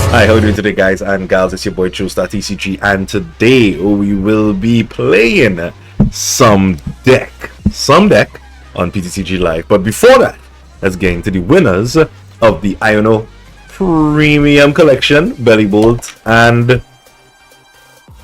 Hi, how are you doing today, guys and gals? It's your boy TrueStar TCG, and today we will be playing some deck on PTCG Live. But before that, let's get into the winners of the Iono Premium Collection, Belly Bolt and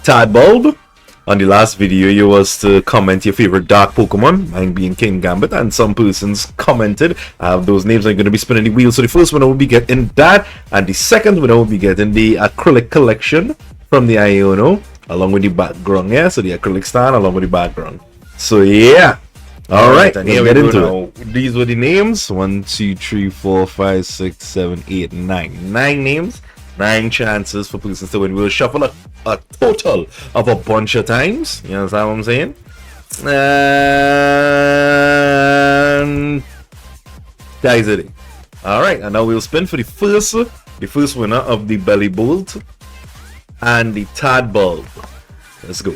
Tadbulb. On the last video, you was to comment your favorite dark Pokemon, mine being King Gambit, and some persons commented. Those names are going to be spinning the wheel. So the first winner will be getting that, and the second winner will be getting the acrylic collection from the Iono, along with the background. Yeah, so the acrylic stand along with the background. So yeah, all right, and here we get into it. These were the names: 1, 2, 3, 4, 5, 6, 7, 8, 9. 9 names. 9 chances for persons to win. We'll shuffle a total of a bunch of times. You understand what I'm saying? And that is it. Alright, and now we'll spin for the first winner of the Belly Bolt and the Tadbulb. Let's go.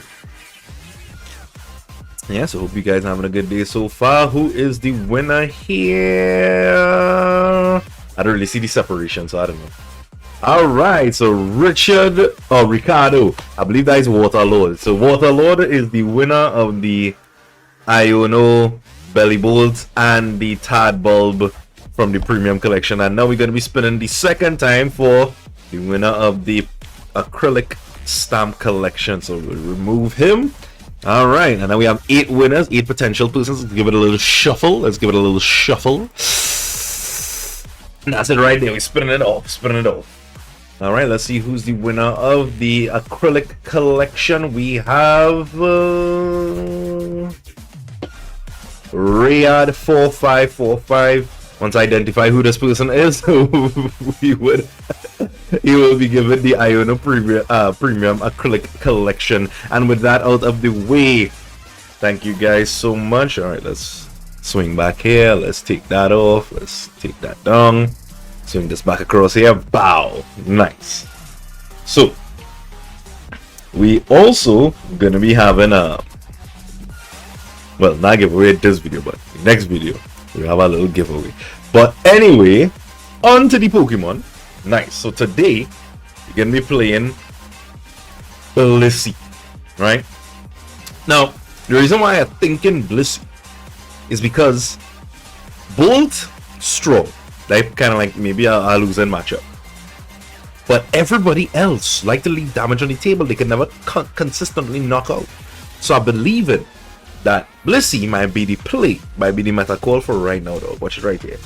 Yeah, so hope you guys are having a good day so far. Who is the winner here? I don't really see the separation, so I don't know. Alright, so Ricardo, I believe that is Waterlord. So Waterlord is the winner of the Iono Belly Bolt and the Tadbulb from the Premium Collection. And now we're going to be spinning the second time for the winner of the Acrylic Stamp Collection. So we'll remove him. Alright, and now we have 8 winners, 8 potential persons. Let's give it a little shuffle. And that's it right there. We're spinning it off. All right, let's see who's the winner of the acrylic collection. We have Rayad 4545. Once I identify who this person is, he will be given the Iono Premium Acrylic Collection. And with that out of the way, thank you guys so much. All right, let's swing back here. Let's take that off. Let's take that down. Swing this back across here. Bow. Nice. So we also gonna be having a, well, not giveaway this video, but the next video we have a little giveaway. But anyway, on to the Pokemon. Nice. So today we're gonna be playing Blissey, right? Now the reason why I'm thinking Blissey is because Bolt Straw, like kind of like maybe a losing matchup, but everybody else like to leave damage on the table. They can never consistently knock out. So I believe it that Blissey might be the play, might be the meta call for right now though. Watch it right here.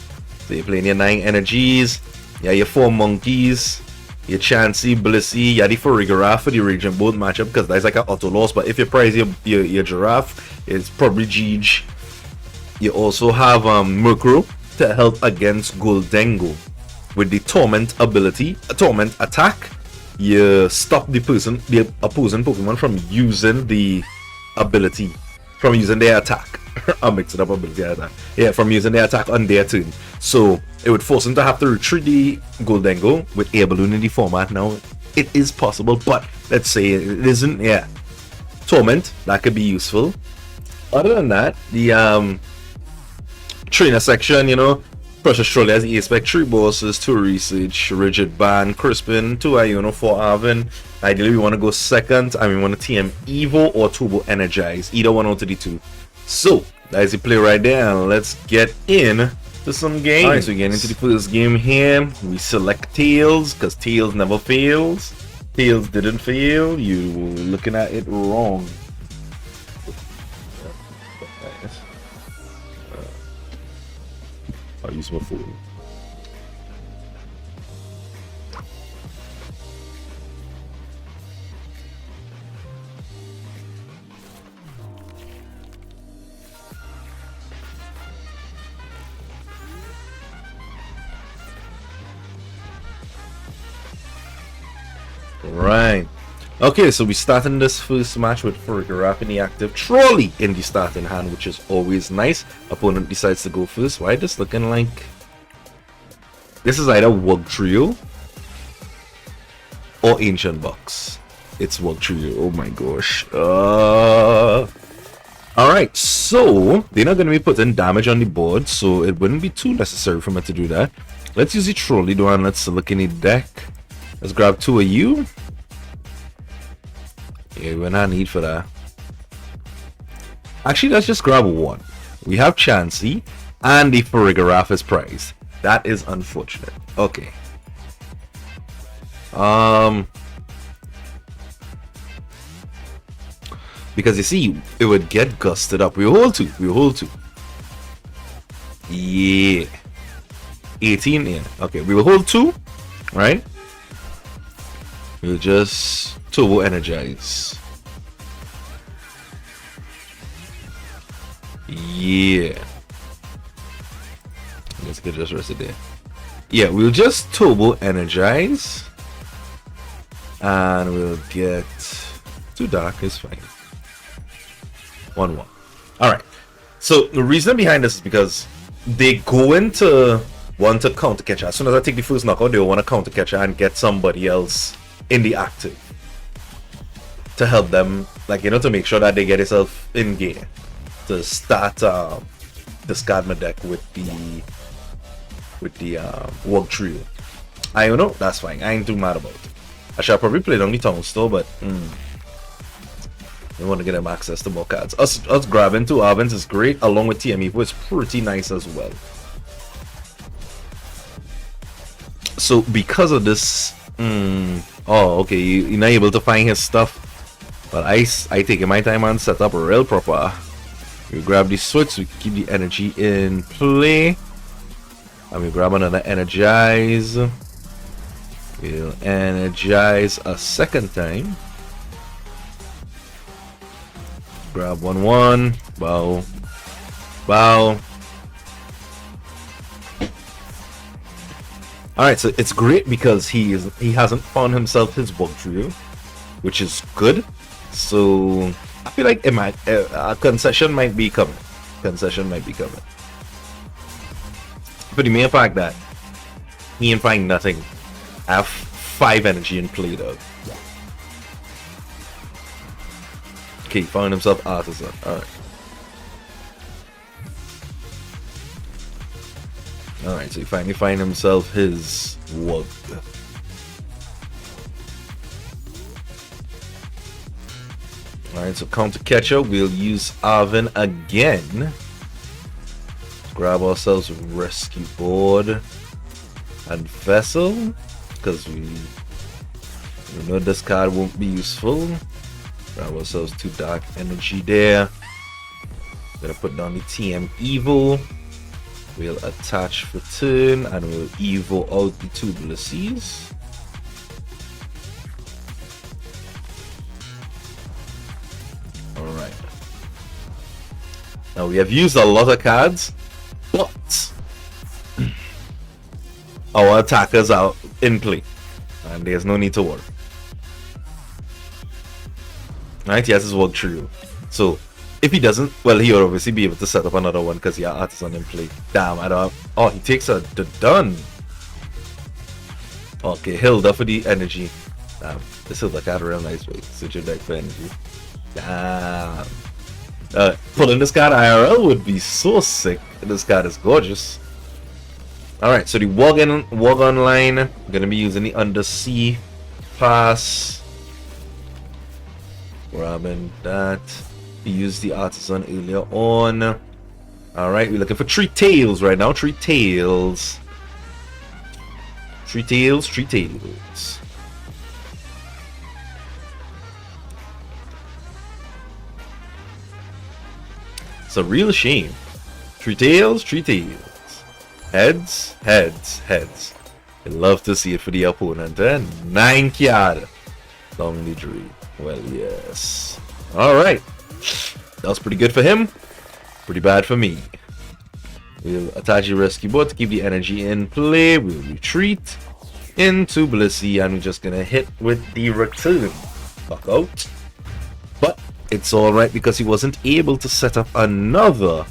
So you're playing your 9 energies, yeah, your 4 monkeys, your Chansey, Blissey, yeah, the Farigiraf for the Rigid Band matchup, because that's like an auto loss. But if you prize your Giraffe, it's probably Gij. You also have Murkrow to help against Goldengo with the Torment ability, Torment attack. You stop the opposing Pokemon from using the ability, from using their attack. I'm mixing up ability attack. Yeah, from using their attack on their turn. So it would force them to have to retreat the Goldengo with Air Balloon in the format. Now it is possible, but let's say it isn't. Yeah, Torment, that could be useful. Other than that, the trainer section, you know, Precious Trolley has E-Spec, 3 bosses, 2 research, Rigid Band, Crispin, 2 Iono, 4 Arven. Ideally we want to go second, and we want to TM Evo or Turbo Energize, either one out of the 2. So that is the play right there, and let's get in to some games. Alright, so we get into the first game here. We select Tails, because Tails never fails. Tails didn't fail. You were looking at it wrong. I'll use my phone. Right. Okay, so we starting this first match with Farigiraf in the active, Trolley in the starting hand, which is always nice. Opponent decides to go first. Why this looking like this is either Wug Trio or Ancient Box? It's Wug Trio. Oh my gosh. Alright, so they're not going to be putting damage on the board, so it wouldn't be too necessary for me to do that. Let's use the Trolley though, and let's look in the deck. Let's grab 2 of you. Yeah, we're not need for that. Actually, let's just grab 1. We have Chansey, and the Farigiraf is prized. That is unfortunate. Okay. Because you see, it would get gusted up. We hold 2. We hold 2. Yeah. 18. Yeah. Okay. We will hold 2. Right. We'll just turbo energize. Yeah. Let's get just rested there. Yeah, we'll just turbo energize. And we'll get too dark is fine. 1-1. Alright. So the reason behind this is because they go into want to counter catcher. As soon as I take the first knockout, they want to counter catcher and get somebody else in the active to help them, like, you know, to make sure that they get themselves in gear to start discard my deck with the Wog Trio. I don't know, that's fine. I ain't too mad about it. I should probably play on the Town Store, but they want to get them access to more cards. Us grabbing 2 Arvens is great, along with TM Evo is pretty nice as well. So because of this, oh, okay, you're not able to find his stuff, but I taking my time and set up real proper. We grab the switch, we keep the energy in play, and we grab another Energize. We'll energize a second time. Grab 1-1. Bow. Bow. Alright, so it's great because he hasn't found himself his Wog Trio, which is good. So I feel like it might a concession might be coming. Concession might be coming. But the mere fact that he ain't find nothing. I have 5 energy in play though. Okay, found himself Artisan. Alright. Alright, so he finally find himself his Wog. Alright, so counter catcher, we'll use Arven again. Grab ourselves Rescue Board and Vessel, because we know this card won't be useful. Grab ourselves 2 Dark Energy there. Gonna put down the TM Evo. We'll attach for turn and we'll Evo out the 2 Blissies. Alright. Now we have used a lot of cards, but our attackers are in play and there's no need to worry. Right, he has his Wog Trio. So if he doesn't, well, he'll obviously be able to set up another one because he has Artisan in play. Damn, I don't have, oh, he takes the done. Okay, Hilda for the energy. Damn, this Hilda card real nice, way. Switch your deck for energy. Damn. Pulling this card IRL would be so sick. This card is gorgeous. Alright, so the Wog online, gonna be using the Undersea Pass. Grabbing that. We used the Artisan earlier on. Alright, we're looking for 3 tails right now. 3 tails. 3 tails, 3 tails. It's a real shame. 3 tails, 3 tails. Heads, heads, heads. I'd love to see it for the opponent. 9 card. Down the draw. Well, yes. Alright. That was pretty good for him. Pretty bad for me. We'll attach the Rescue Board to keep the energy in play. We'll retreat into Blissey and we're just gonna hit with the return. Fuck out. But it's alright because he wasn't able to set up another.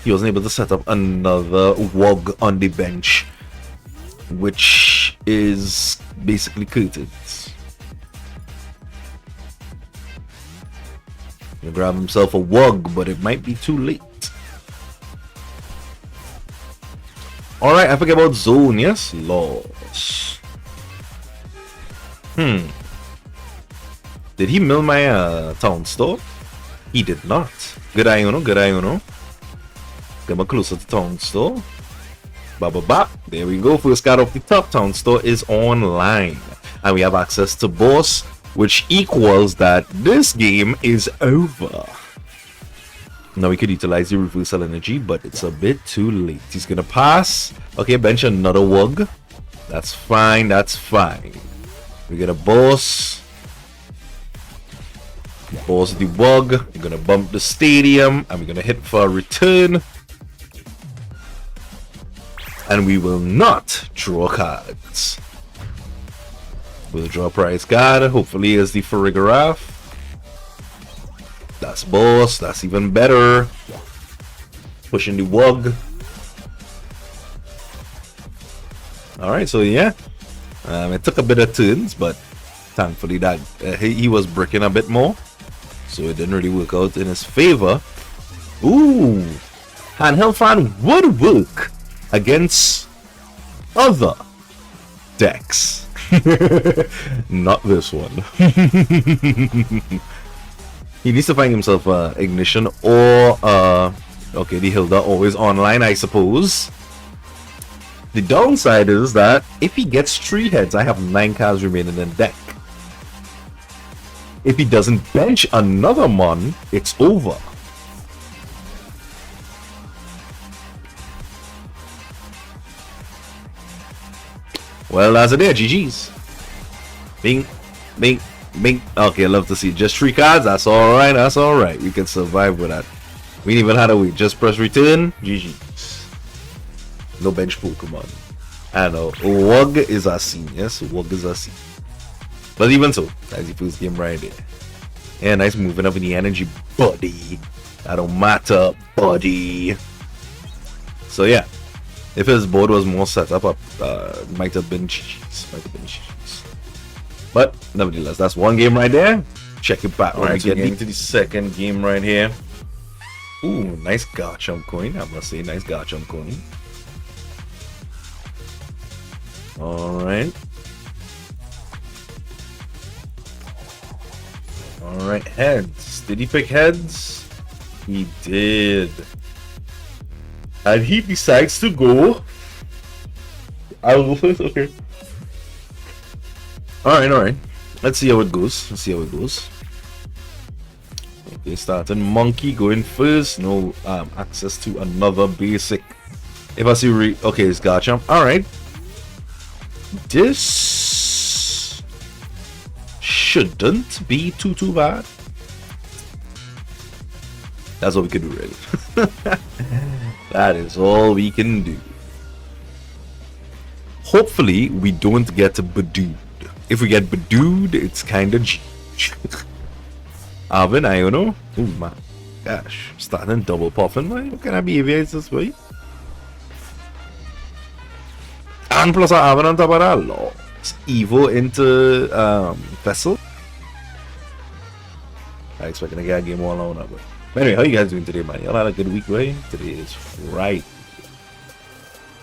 He wasn't able to set up another Wog on the bench, which is basically curtains. He'll grab himself a Wog, but it might be too late. Alright, I forget about Zone, yes? Loss. Did he mill my Town Store? He did not. Good Iono, good Iono. Come closer to Town Store. Bop. There we go. First card off the top. Town Store is online. And we have access to boss, which equals that this game is over. Now we could utilize the reversal energy, but it's a bit too late. He's gonna pass. Okay, bench another Wug. That's fine, that's fine. We get a boss. Boss the Wug. We're gonna bump the stadium, and we're gonna hit for a return. And we will not draw cards. We'll draw a prize card. Hopefully it's the Farigiraf. That's boss. That's even better. Pushing the Wug. Alright, so yeah. It took a bit of turns, but thankfully that he was breaking a bit more. So it didn't really work out in his favor. Ooh. Handheld fan would work against other decks. Not this one. He needs to find himself Ignition or okay, the Hilda always online, I suppose. The downside is that if he gets 3 heads, I have 9 cards remaining in deck. If he doesn't bench another mon, it's over. Well, that's it there. GG's. Bing, bing, bing. Okay, I love to see just 3 cards. That's alright. That's alright. We can survive with that. We didn't even have to wait. Just press return. GG's. No bench Pokemon. I know. Wug is a scene. Yes, Wug is a scene. But even so, that's the first game right there. Yeah, nice moving up in the energy, buddy. That don't matter, buddy. So yeah. If his board was more set up, might have been GG's. But nevertheless, that's one game right there. Check it back. Alright, getting into the second game right here. Ooh, nice Garchomp coin. I must say, nice Garchomp coin. Alright. Alright, heads. Did he pick heads? He did. And he decides to go. I will go first, okay. Alright. Let's see how it goes. Okay, starting Monkey going first. No access to another basic. If I see okay, it's Garchomp. Alright. This shouldn't be too bad. That's all we can do, really. That is all we can do. Hopefully, we don't get Badooed. If we get Badooed, it's kind of Arven, Iono. Oh my gosh. Starting double puffing, man. What kind of behavior is this way? And plus Arven on top of that. Lord. It's Evo into Vessel. I expect to get a game all on. But anyway, how you guys doing today, man? Y'all had a good week, right? Today is Friday.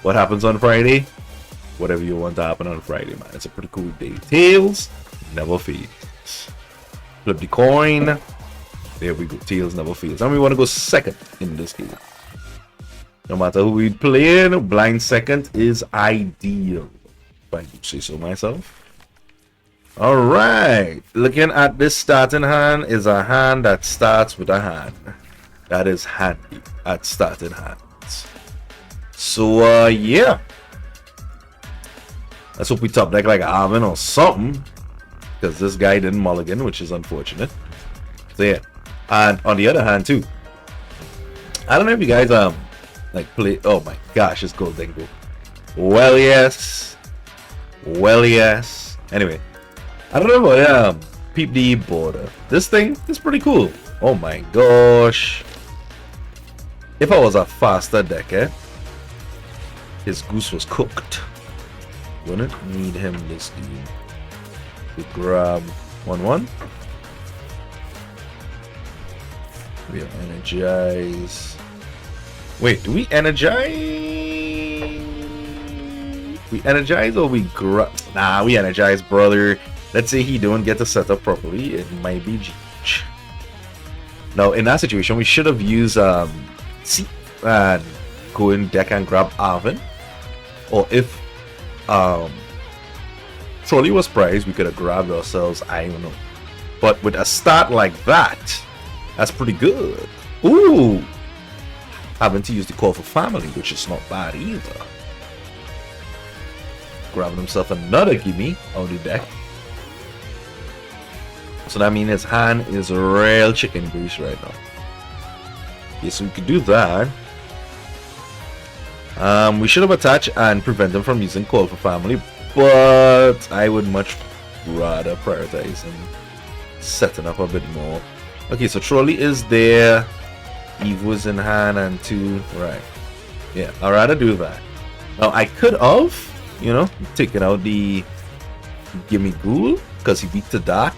What happens on Friday? Whatever you want to happen on Friday, man. It's a pretty cool day. Tails never fails. Flip the coin. There we go. Tails never fails. And we want to go second in this game. No matter who we play, blind second is ideal. If I do say so myself. Alright, looking at this starting hand is a hand that starts with a hand. That is handy at starting hands. So yeah. Let's hope we top deck like Arven or something. Because this guy didn't mulligan, which is unfortunate. So yeah. And on the other hand too. I don't know if you guys like play. Oh my gosh, it's Gold Dingo. Well yes. Anyway. I don't know about Peep the border. This thing is pretty cool. Oh my gosh. If I was a faster deck, his goose was cooked. Wouldn't need him this game. We grab 1/1. We energize. Wait, do we energize? We energize or we grab? Nah, we energize, brother. let's say he don't get the setup properly, it might be GG. Now in that situation, we should have used C and go in deck and grab Arven, or if Trolley was prized, we could have grabbed ourselves Iono. But with a start like that, that's pretty good. Ooh, having to use the call for family, which is not bad either. Grabbing himself another gimme on the deck. So that means his hand is real chicken grease right now. Okay, so we could do that. We should have attached and prevent him from using call for family, but I would much rather prioritize him setting up a bit more. Okay, so Trolley is there. Evo's in hand and 2. Right. Yeah, I'd rather do that. Now I could have, you know, taken out the Gimme Ghoul because he beat the Dark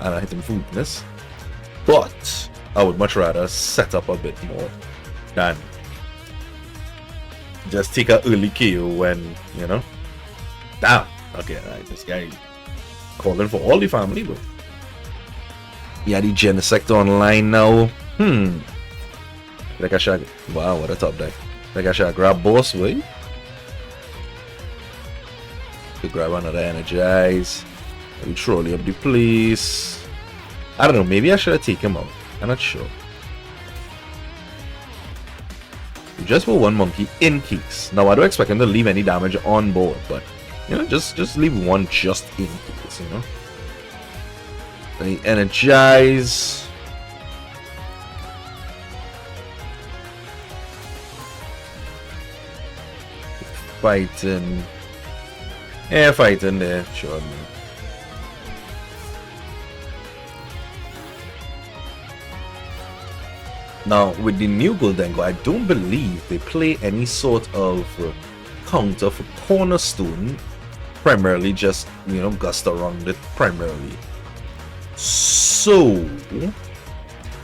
and I hit him for weakness. But I would much rather set up a bit more than just take an early KO when, you know. Damn. Okay, right, this guy calling for all the family, but yeah, the Genesect online now. Like I should. Wow, what a top deck. Like I should grab Boss Way. Could grab another Energize. Maybe Trolley up the place. I don't know, maybe I should have taken him out. I'm not sure. We just put one monkey in case. Now I don't expect him to leave any damage on board, but you know, just leave one just in case, you know. Then Energize. Fighting. Yeah, fighting there, sure. Now, with the new Goldengo, I don't believe they play any sort of counter for Cornerstone. Primarily just, you know, gust around it primarily. So,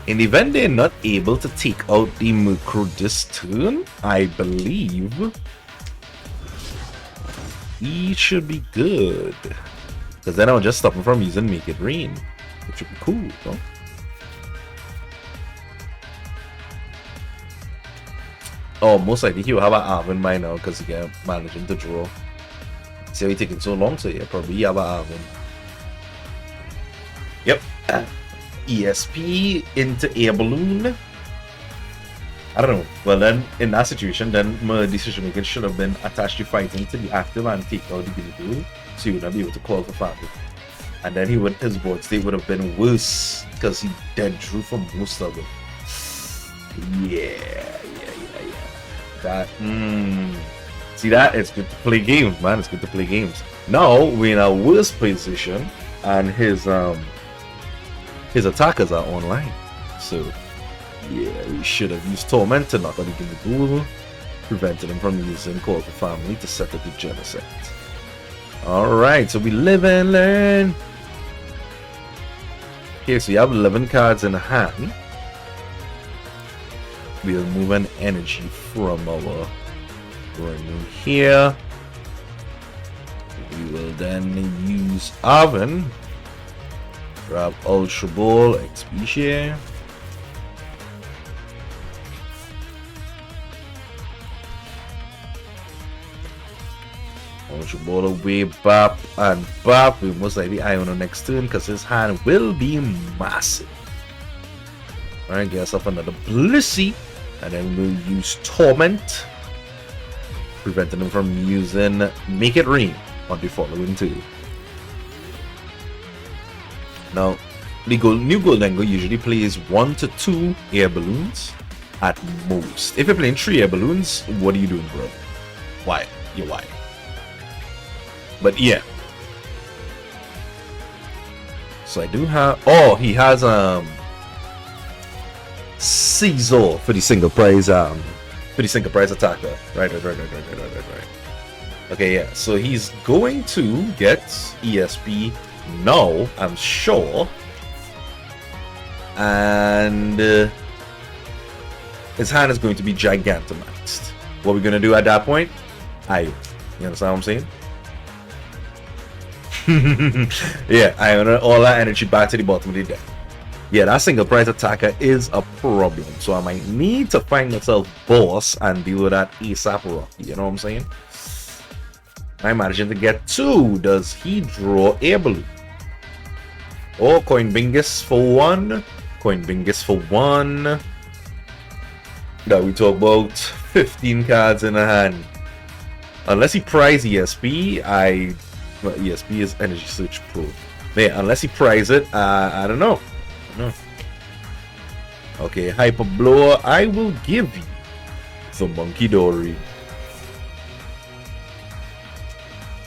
in the event they're not able to take out the Murkrow this turn, I believe he should be good. Because then I'll just stop him from using Make It Rain, which would be cool, no? Oh, most likely he will have an Arven by now because he can manage him to draw. See how he's taking so long, so yeah, probably have an Arven. Yep. ESP into Air Balloon. I don't know. Well, then in that situation, then my decision making should have been attached to fighting to the active and take out the Gimme Ghoul, so he would not be able to call for family. And then his board state would have been worse because he dead drew for most of it. Yeah. That see that it's good to play games, man. It's good to play games. Now we're in a worse position, and his attackers are online. So yeah, we should have used Torment to knock out the Gimme Ghoul, prevented him from using Call for Family to set up the Genesect. Alright, so we live and learn. Okay, so you have 11 cards in hand. We'll move an energy from our ring here. We will then use Arven. Grab Ultra Ball SVI. Ultra Ball away, bap and bap. We most likely Iono next turn because his hand will be massive. Alright, get us up another Blissey. And then we'll use Torment, preventing him from using Make It Rain on the following two. Now, the new Goldengo usually plays 1 to 2 air balloons at most. If you're playing 3 air balloons, what are you doing, bro? Why? You're why? But yeah. So I do have. Oh, he has Caesar for the single prize attacker. Right. Okay, yeah. So he's going to get ESP now, I'm sure. And his hand is going to be Gigantamaxed. What we're gonna do at that point? You understand what I'm saying? Yeah, Iono all that energy back to the bottom of the deck. Yeah, that single prize attacker is a problem, so I might need to find myself boss and deal with that ASAP Rocky, you know what I'm saying? I'm managing to get 2. Does he draw air balloon? Oh, coin bingus for 1. Coin bingus for 1. Now we talk about 15 cards in a hand. Unless he prize ESP, well, ESP is Energy Search Pro. Yeah, unless he prize it, I don't know. Okay, Hyper Blower, I will give you the Munkidori.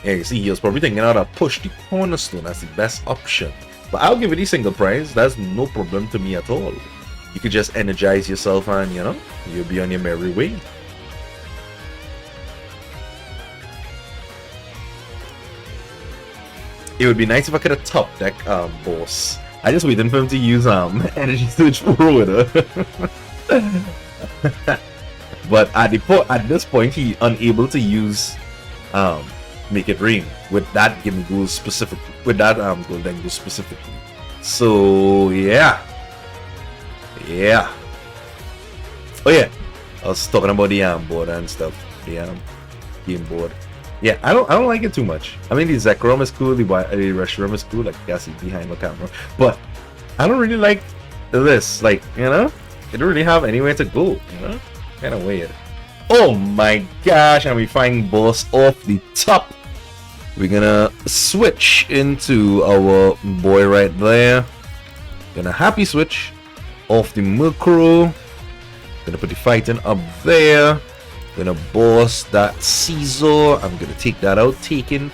Yeah, you see, he was probably thinking how to push the Cornerstone as the best option. But I'll give it a single prize. That's no problem to me at all. You could just energize yourself and, you know, you'll be on your merry way. It would be nice if I could have top deck boss. I just waiting for him to use Energy Search Pro. But at this point he unable to use Make It Rain with that gimme goal specifically, with that golden goal specifically. So yeah. Oh yeah, I was talking about the board and stuff, the game board. Yeah, I don't like it too much. I mean, the Zekrom is cool, the Reshiram is cool, like you guys see behind the camera, but I don't really like this. Like, you know, it don't really have anywhere to go, you know, kind of weird. Oh my gosh, and we find boss off the top. We're gonna switch into our boy right there. Gonna happy switch off the Murkrow. Gonna put the fighting up there. Gonna boss that Caesar. I'm gonna take that out, taking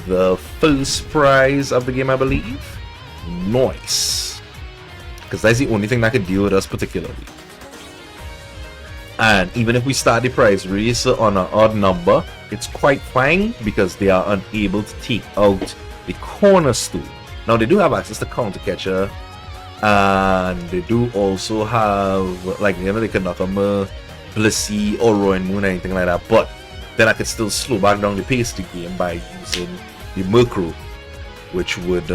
the first prize of the game, I believe. Nice, because that's the only thing that could deal with us particularly. And even if we start the prize race on an odd number, it's quite fine because they are unable to take out the Cornerstone. Now they do have access to Counter Catcher, and they do also have, like, you know, they can knock on Blissey or Rowan Moon or anything like that, but then I could still slow back down the pace of the game by using the Murkrow, which would,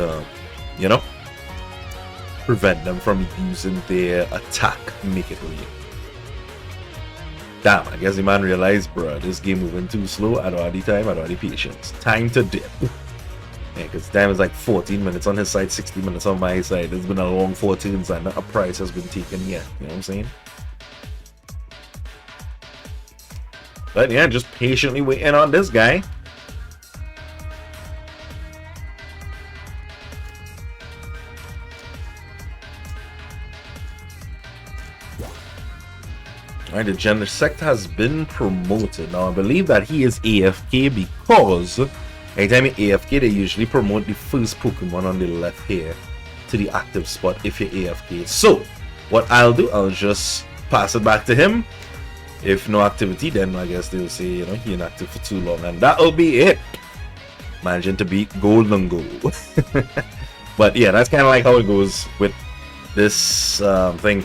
you know, prevent them from using their attack, Make It Rain. Damn, I guess the man realized, bruh, this game moving too slow. I don't have the time, I don't have the patience. Time to dip. Yeah, because time is like 14 minutes on his side, 60 minutes on my side. It's been a long 14s and not a prize has been taken yet. You know what I'm saying? But yeah, just patiently waiting on this guy. Alright, the Gender Sect has been promoted. Now I believe that he is AFK because anytime you're AFK, they usually promote the first Pokemon on the left here to the active spot if you're AFK. So what I'll do, I'll just pass it back to him. If no activity, then I guess they'll say, you know, he inactive for too long, and that'll be it. Managing to beat Golden Goal. But yeah, that's kind of like how it goes with this thing.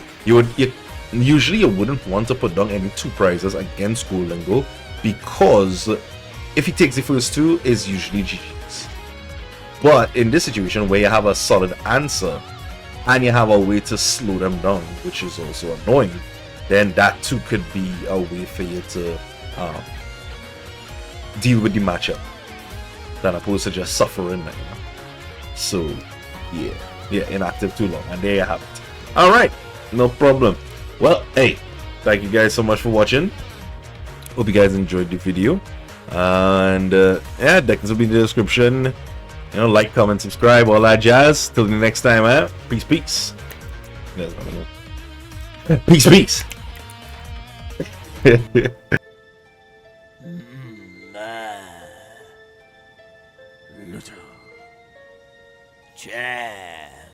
Usually you wouldn't want to put down any 2 prizes against Golden Goal, because if he takes the first 2, it's usually GG's. But in this situation where you have a solid answer and you have a way to slow them down, which is also annoying, then that too could be a way for you to deal with the matchup than opposed to just suffering, you know? So yeah, inactive too long, and there you have it. Alright, no problem. Well, hey, thank you guys so much for watching. Hope you guys enjoyed the video, and yeah, decklists will be in the description. You know, like, comment, subscribe, all that jazz. Till the next time, peace. Peace.